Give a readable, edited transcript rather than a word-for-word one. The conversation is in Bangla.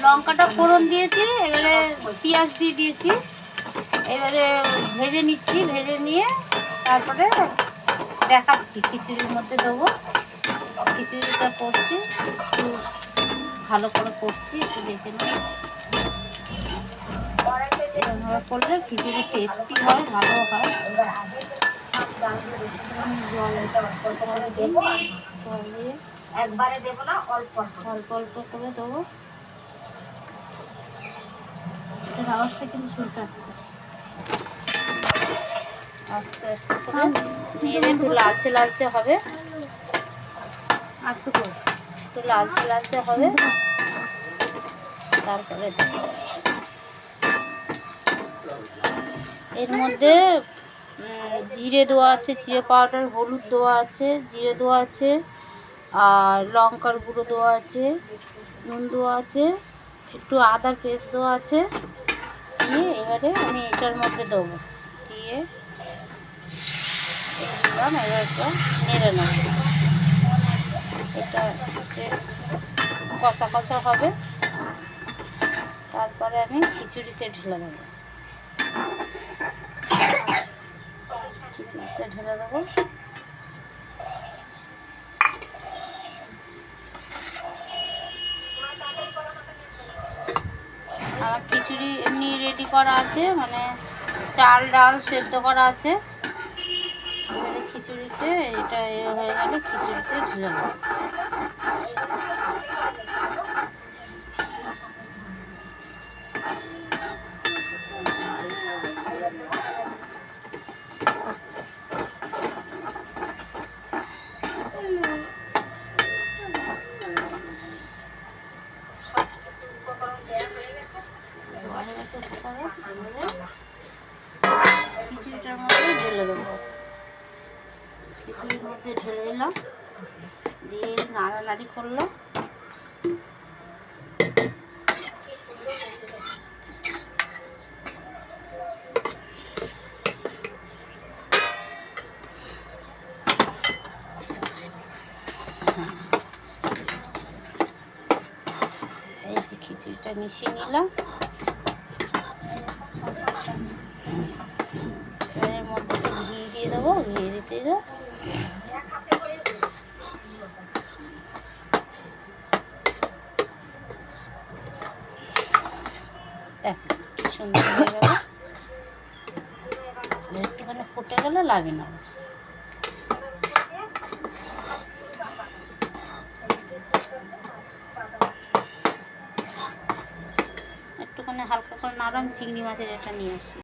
লঙ্কাটা ফোড়ন দিয়েছি, এবারে পেঁয়াজ দিয়ে দিয়েছি, এবারে ভেজে নিচ্ছি। ভেজে নিয়ে তারপরে দেখাচ্ছি, খিচুড়ির মধ্যে দেবো। খিচুড়িটা করছি, একটু ভালো করে করছি, একটু দেখে নিই। এভাবে করলে খিচুড়ি টেস্টি হয়, ভালো হয়। জল দিয়ে একবারে দেবো না, অল্প অল্প অল্প করে দেবো। এটার আওয়াজটা কিন্তু শুনতে পাচ্ছি। আস্তে আস্তে করে নিয়ে একটু লালচে লালচে হবে, আস্তে করে একটু লালচে লালচে হবে। তারপরে এর মধ্যে জিরে দেওয়া আছে, জিরে পাউডার, হলুদ দেওয়া আছে, জিরে দেওয়া আছে, আর লঙ্কার গুঁড়ো দেওয়া আছে, নুন দেওয়া আছে, একটু আদার পেস্ট দেওয়া আছে। দিয়ে এবারে আমি এটার মধ্যে দেবো, দিয়ে দিলাম। এবার একটু নেড়ে নেব। এটা বেশ কষা কষা হবে। তারপরে আমি খিচুড়িতে ঢেলে দেবো। খিচুড়িতে ঢেলে দেবো। আমার খিচুড়ি এমনি রেডি করা আছে, মানে চাল ডাল সেদ্ধ করা আছে। এবারে খিচুড়িতে এটা হয়ে গেলে খিচুড়িতে ঢেলে দেবো। খিচুড়িটার মধ্যে ঢেলে দেবো। খিচুড়ির মধ্যে ঢেলে দিলাম, দিয়ে নাড়ানাড়ি করলাম। এই যে খিচুড়িটা মিশিয়ে নিলাম। এর মধ্যে ঘি দিয়ে দেবো, ঘি দিতে দেবো। দেখ কি সুন্দর হয়ে গেল। একটুখানি ফুটে গেলে লাগে না। একটুখানি হালকা করে নাড়াম, চিংড়ি মাছের এটা নিয়ে আসি।